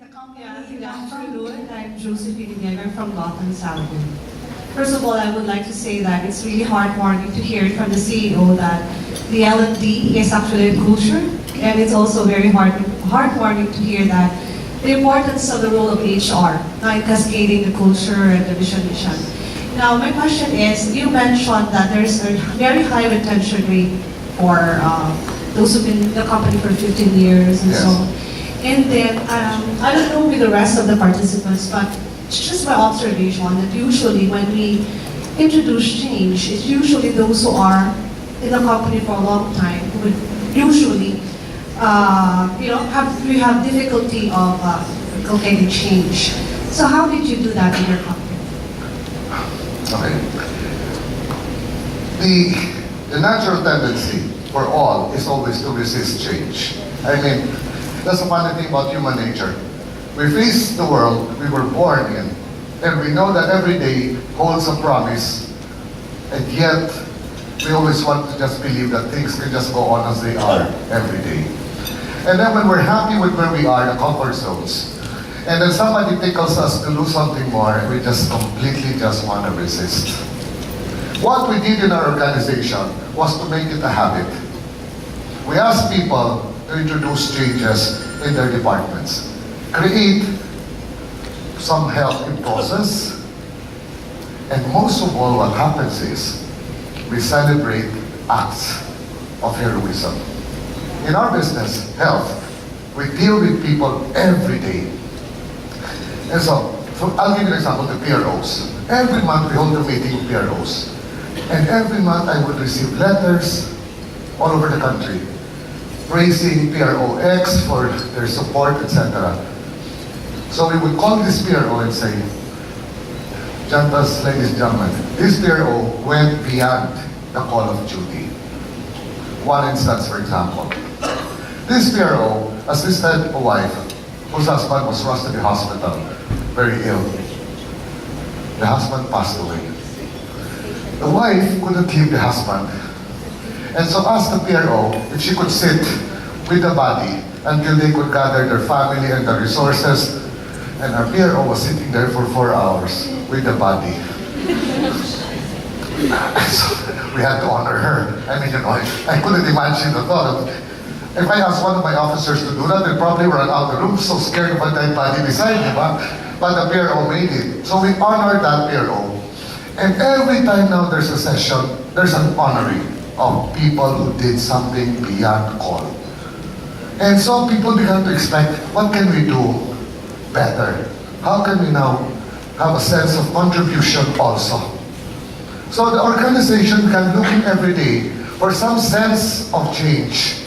the company. Yeah, good afternoon. I'm Josephine Yeager from Gotham, Cebu. First of all, I would like to say that it's really heartwarming to hear from the CEO that the L&D is actually a culture, and it's also very heartwarming to hear that the importance of the role of HR, in cascading the culture and the vision mission. Now, my question is, you mentioned that there's a very high retention rate for those who've been in the company for 15 years and Yes. so on. And then, I don't know with the rest of the participants, but it's just my observation that usually when we introduce change, it's usually those who are in the company for a long time who would usually, we have difficulty of inculcating change. So how did you do that in your company? Okay. The natural tendency for all is always to resist change. I mean, that's the funny thing about human nature. We face the world we were born in, and we know that every day holds a promise, and yet we always want to just believe that things can just go on as they are every day. And then when we're happy with where we are, the comfort zones, and then somebody tickles us to do something more, we just completely just want to resist. What we did in our organization was to make it a habit. We asked people to introduce changes in their departments, create some help in process, and most of all, what happens is we celebrate acts of heroism. In our business, health, we deal with people every day. And so I'll give you an example, the PROs. Every month we hold a meeting of PROs. And every month I would receive letters all over the country praising PROX for their support, etc. So we would call this PRO and say, Jantas, ladies and gentlemen, this PRO went beyond the call of duty. One instance, for example. This PRO assisted a wife whose husband was rushed to the hospital, very ill. The husband passed away. The wife couldn't leave the husband, and so asked the PRO if she could sit with the body until they could gather their family and the resources. And our PRO was sitting there for 4 hours with the body. So we had to honor her. I mean, I couldn't imagine the thought of, if I asked one of my officers to do that, they'd probably run out of the room, so scared of a dead body beside me, but the PRO made it. So we honored that PRO. And every time now there's a session, there's an honoring of people who did something beyond call. And so people began to expect, what can we do better? How can we now have a sense of contribution also? So the organization began looking every day for some sense of change,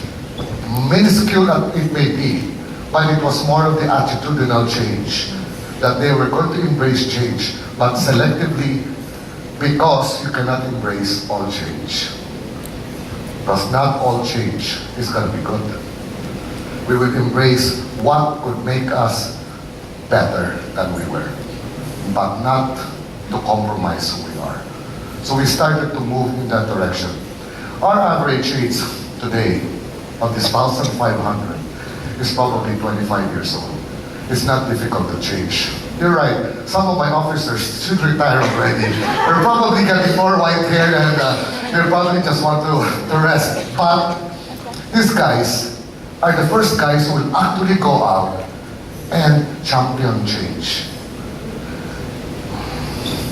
minuscule as it may be, but it was more of the attitudinal change, that they were going to embrace change, but selectively, because you cannot embrace all change. Because not all change is going to be good. We will embrace what could make us better than we were, but not to compromise who we are. So we started to move in that direction. Our average age today of this 1,500 is probably 25 years old. It's not difficult to change. You're right, some of my officers should retire already. They're probably getting more white hair and they probably just want to rest. But these guys are the first guys who will actually go out and champion change.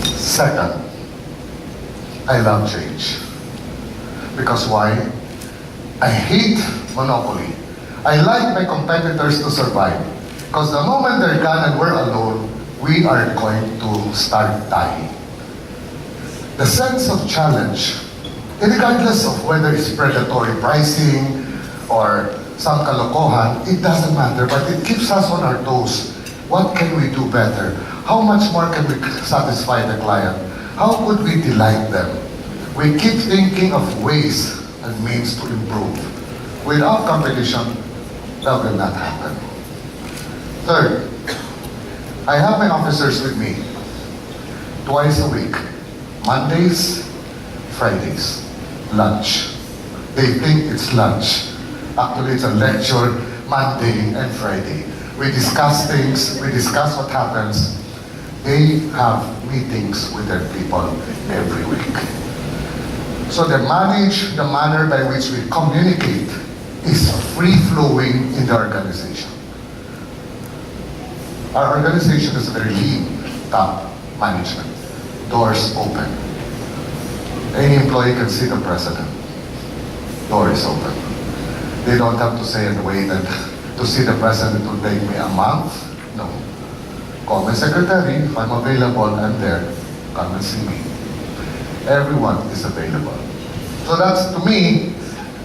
Second, I love change. Because why? I hate monopoly. I like my competitors to survive. Because the moment they're gone and we're alone, we are going to start dying. The sense of challenge, regardless of whether it's predatory pricing or some kalokohan, it doesn't matter, but it keeps us on our toes. What can we do better? How much more can we satisfy the client? How could we delight them? We keep thinking of ways and means to improve. Without competition, that will not happen. Third, I have my officers with me twice a week, Mondays, Fridays, lunch. They think it's lunch. Actually, it's a lecture Monday and Friday. we discuss things, we discuss what happens. They have meetings with their people every week. So they manage the manner by which we communicate is free-flowing in the organization. Our organization is a very lean top management. Doors open. Any employee can see the president. Door is open. They don't have to say and wait that to see the president will take me a month. No. Call my secretary. If I'm available, I'm there. Come and see me. Everyone is available. So that's, to me,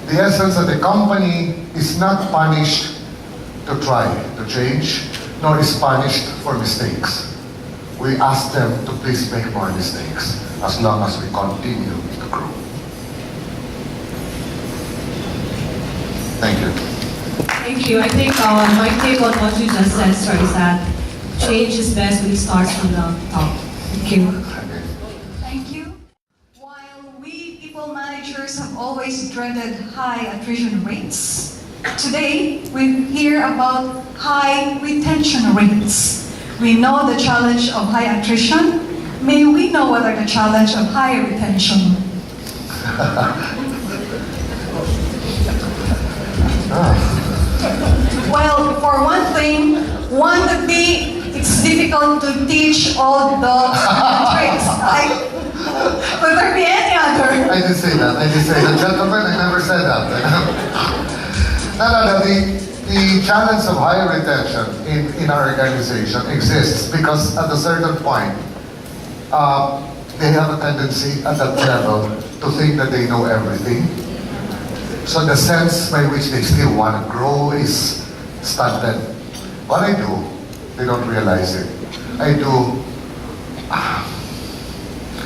the essence of the company is not punished to try to change, nor is punished for mistakes. We ask them to please make more mistakes as long as we continue to grow. Thank you. Thank you. I think my take on what you just said, sir, is that change is best when it starts from the top. Thank you. Okay. Thank you. While we people managers have always dreaded high attrition rates, today we hear about high retention rates. We know the challenge of high attrition. May we know what are the challenge of high retention? Well, for one thing, it's difficult to teach all the tricks. Could there be any other? I didn't say that. Gentlemen, I never said that. No. The challenge of higher retention in our organization exists because at a certain point, they have a tendency at that level to think that they know everything. So the sense by which they still want to grow is stunted. What I do, they don't realize it. I do,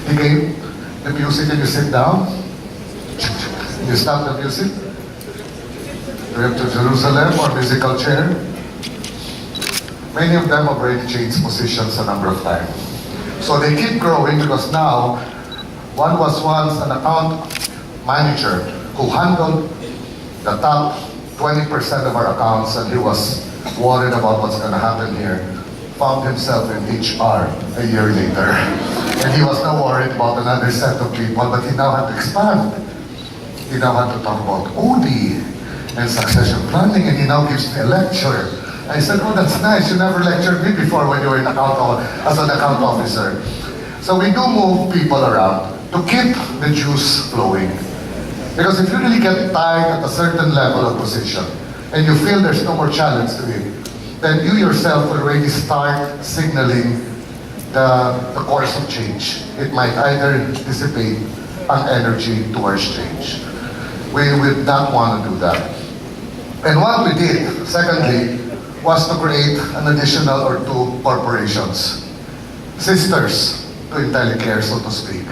you game the music and you sit down, you stop the music, we have to Jerusalem or musical chair. Many of them have already changed positions a number of times. So they keep growing because now, one was once an account manager who handled the top 20% of our accounts, and he was worried about what's going to happen here. Found himself in HR a year later. And he was now worried about another set of people, but he now had to expand. He now had to talk about OD and succession planning, and he now gives me a lecture. I said, oh, that's nice. You never lectured me before when you were as an account officer. So we do move people around to keep the juice flowing. Because if you really get tired at a certain level of position, and you feel there's no more challenge to it, then you yourself will already start signaling the course of change. It might either dissipate an energy towards change. We would not want to do that. And what we did, secondly, was to create an additional or two corporations, sisters to Intellicare, so to speak,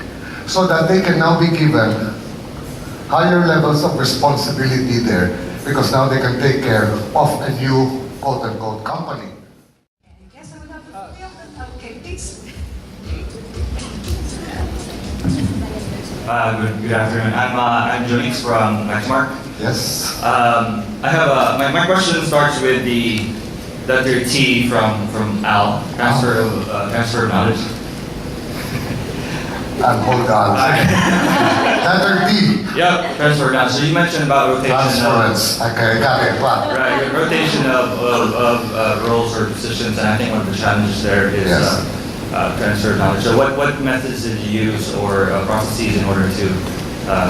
so that they can now be given higher levels of responsibility there, because now they can take care of a new quote-unquote company. Yes, I would have to okay, please. Good afternoon. I'm Jonix from Benchmark. Yes. I have my question starts with the letter T from Al, transfer of knowledge. And hold on. Letter D. Yep, transfer of knowledge. So you mentioned about rotation. Transference. Okay, got it. What? Right, rotation of roles or positions, and I think one of the challenges there is Yes. Transfer of knowledge. So what methods did you use or processes in order to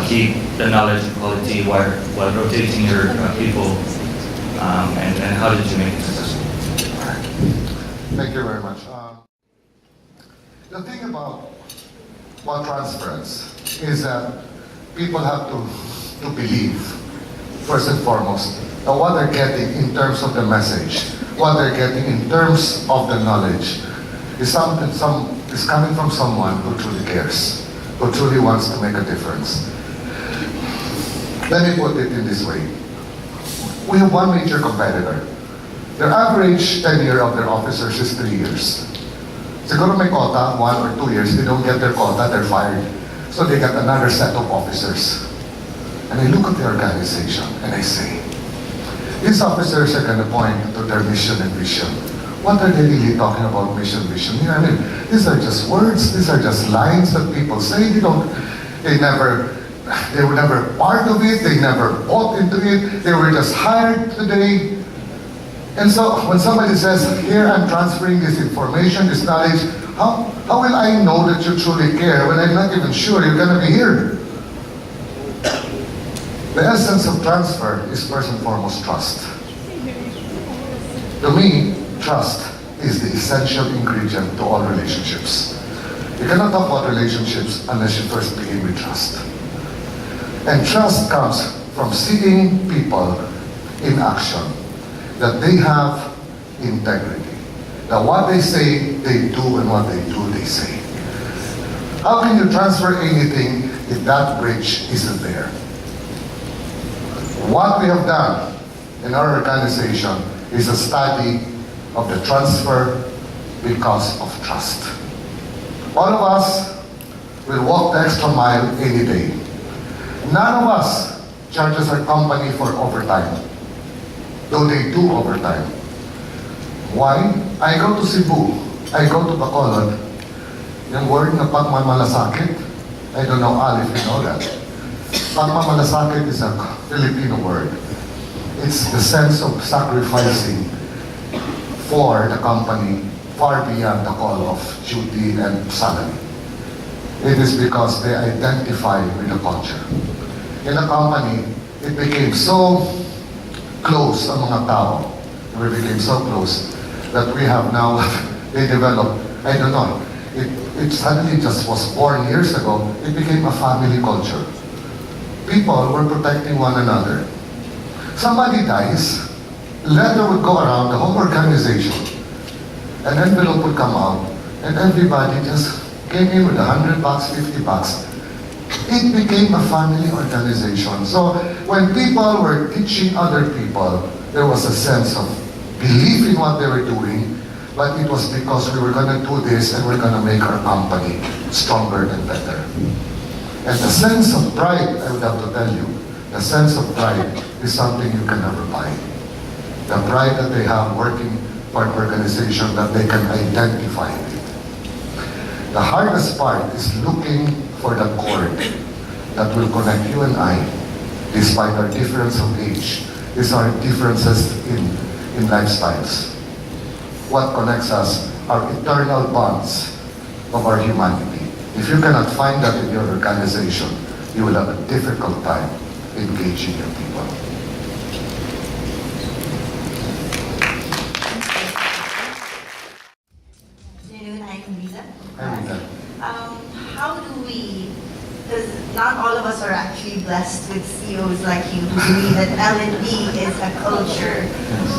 keep the knowledge and quality while rotating your people, and how did you make it successful? Thank you very much. The thing about transference is that people have to believe, first and foremost, that what they're getting in terms of the message, what they're getting in terms of the knowledge, is coming from someone who truly cares, who truly wants to make a difference. Let me put it in this way. We have one major competitor. Their average tenure of their officers is 3 years. Siguro may quota, 1 or 2 years, they don't get their quota, they're fired. So they get another set of officers. And I look at the organization and I say, These officers are going to point to their mission and vision. What are they really talking about, mission, vision? You know, I mean, these are just words, these are just lines that people say. They were never part of it, they never bought into it, they were just hired today. And so when somebody says, here I'm transferring this information, this knowledge, how will I know that you truly care when I'm not even sure you're going to be here? The essence of transfer is first and foremost trust. To me, trust is the essential ingredient to all relationships. You cannot talk about relationships unless you first begin with trust. And trust comes from seeing people in action, that they have integrity, that what they say, they do, and what they do, they say. How can you transfer anything if that bridge isn't there? What we have done in our organization is a study of the transfer because of trust. All of us will walk the extra mile any day. None of us charges our company for overtime, though they do overtime. Why? I go to Cebu, I go to Bacolod. Yung word na pagmamalasakit, I don't know, Al, if you know that. Pagmamalasakit is a Filipino word. It's the sense of sacrificing for the company far beyond the call of duty and salary. It is because they identify with the culture. In the company, it became so close ang mga tao. We became so close that we have now, they developed, I don't know, it suddenly just was born years ago, it became a family culture. People were protecting one another. Somebody dies, letter would go around the whole organization. An envelope would come out, and everybody just came in with $100, $50. It became a family organization. So when people were teaching other people, there was a sense of belief in what they were doing, but it was because we were going to do this and we're going to make our company stronger and better. And the sense of pride, I would have to tell you, the sense of pride is something you can never buy. The pride that they have working for an organization that they can identify with. The hardest part is looking for the cord that will connect you and I, despite our difference of age, these are differences in lifestyles. What connects us are eternal bonds of our humanity. If you cannot find that in your organization, you will have a difficult time engaging your people. How do we, because not all of us are actually blessed with CEOs like you who believe that L&D is a culture.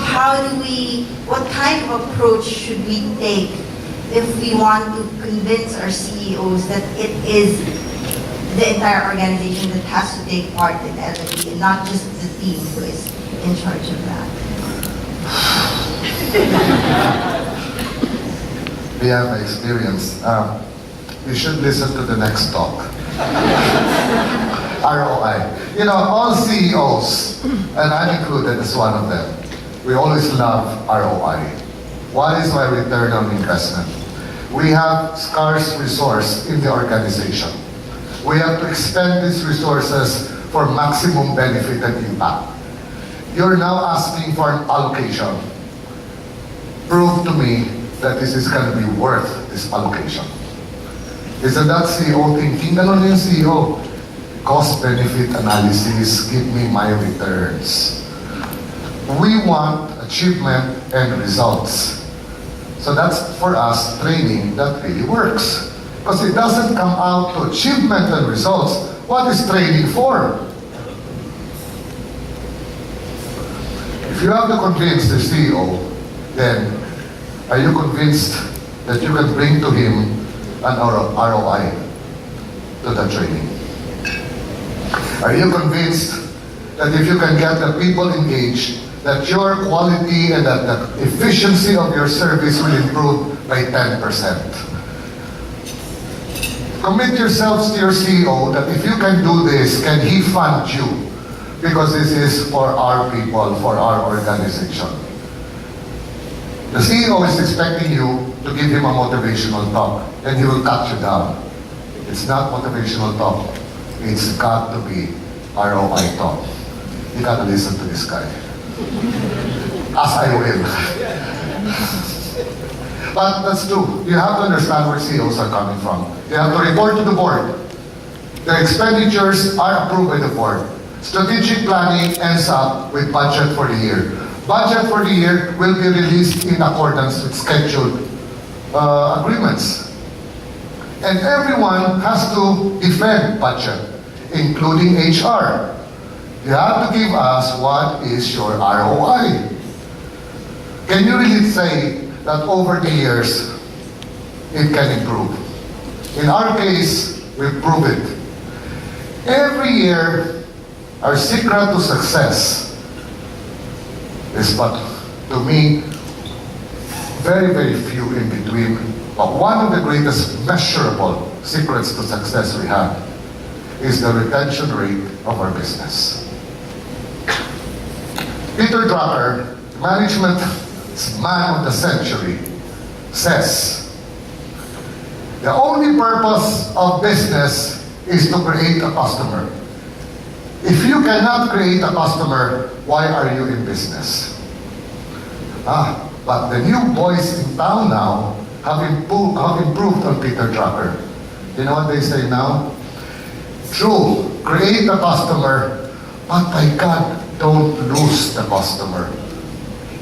How do we, what kind of approach should we take if we want to convince our CEOs that it is the entire organization that has to take part in L&D and not just the team who is in charge of that? We have experience. You should listen to the next talk. ROI. You know, all CEOs, and I'm included as one of them, we always love ROI. What is my return on investment? We have scarce resource in the organization. We have to expend these resources for maximum benefit and impact. You're now asking for an allocation. Prove to me that this is going to be worth this allocation. Isn't that CEO thinking? Ganon yung CEO. Cost-benefit analysis, give me my returns. We want achievement and results. So that's, for us, training that really works. Because it doesn't come out to achievement and results. What is training for? If you have to convince the CEO, then are you convinced that you can bring to him an ROI to the training? Are you convinced that if you can get the people engaged, that your quality and that the efficiency of your service will improve by 10%? Commit yourselves to your CEO that if you can do this, can he fund you because this is for our people, for our organization. The CEO is expecting you to give him a motivational talk, and he will cut you down. It's not motivational talk. It's got to be ROI talk. You gotta listen to this guy. As I will. But that's true. You have to understand where CEOs are coming from. You have to report to the board. The expenditures are approved by the board. Strategic planning ends up with budget for the year. Budget for the year will be released in accordance with scheduled agreements. And everyone has to defend budget, including HR. You have to give us what is your ROI. Can you really say that over the years, it can improve? In our case, we prove it. Every year, our secret to success is, but to me, very, very few in between. But one of the greatest measurable secrets to success we have is the retention rate of our business. Peter Drucker, management's man of the century, says, the only purpose of business is to create a customer. If you cannot create a customer, why are you in business? But the new boys in town now have improved on Peter Drucker. You know what they say now? True, create a customer, but by God, don't lose the customer.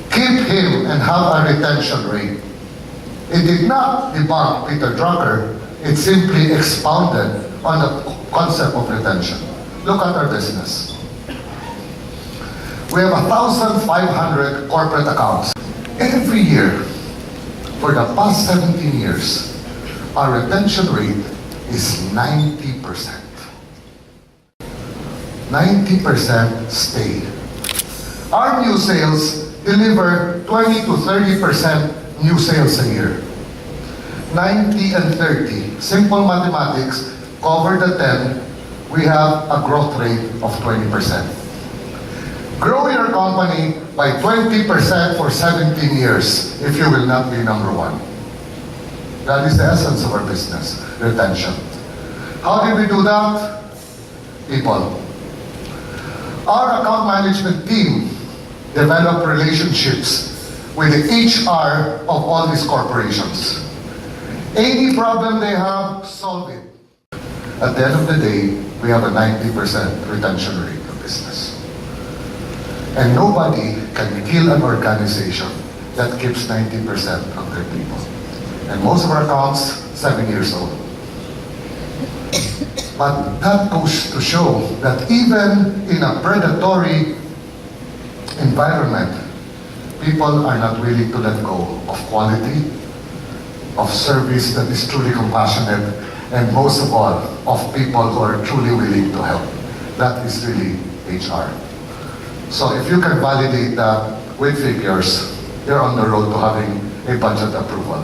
Keep him and have a retention rate. It did not debunk Peter Drucker, it simply expounded on the concept of retention. Look at our business. We have 1,500 corporate accounts. Every year, for the past 17 years, our retention rate is 90%. 90% stay. Our new sales deliver 20 to 30% new sales a year. 90 and 30, simple mathematics, cover the 10, we have a growth rate of 20%. Grow your company by 20% for 17 years if you will not be number one. That is the essence of our business, retention. How did we do that? People. Our account management team developed relationships with the HR of all these corporations. Any problem they have, solve it. At the end of the day, we have a 90% retention rate of business. And nobody can kill an organization that keeps 90% of their people. And most of our accounts, 7 years old. But that goes to show that even in a predatory environment, people are not willing to let go of quality, of service that is truly compassionate, and most of all, of people who are truly willing to help. That is really HR. So if you can validate that with figures, you're on the road to having a budget approval.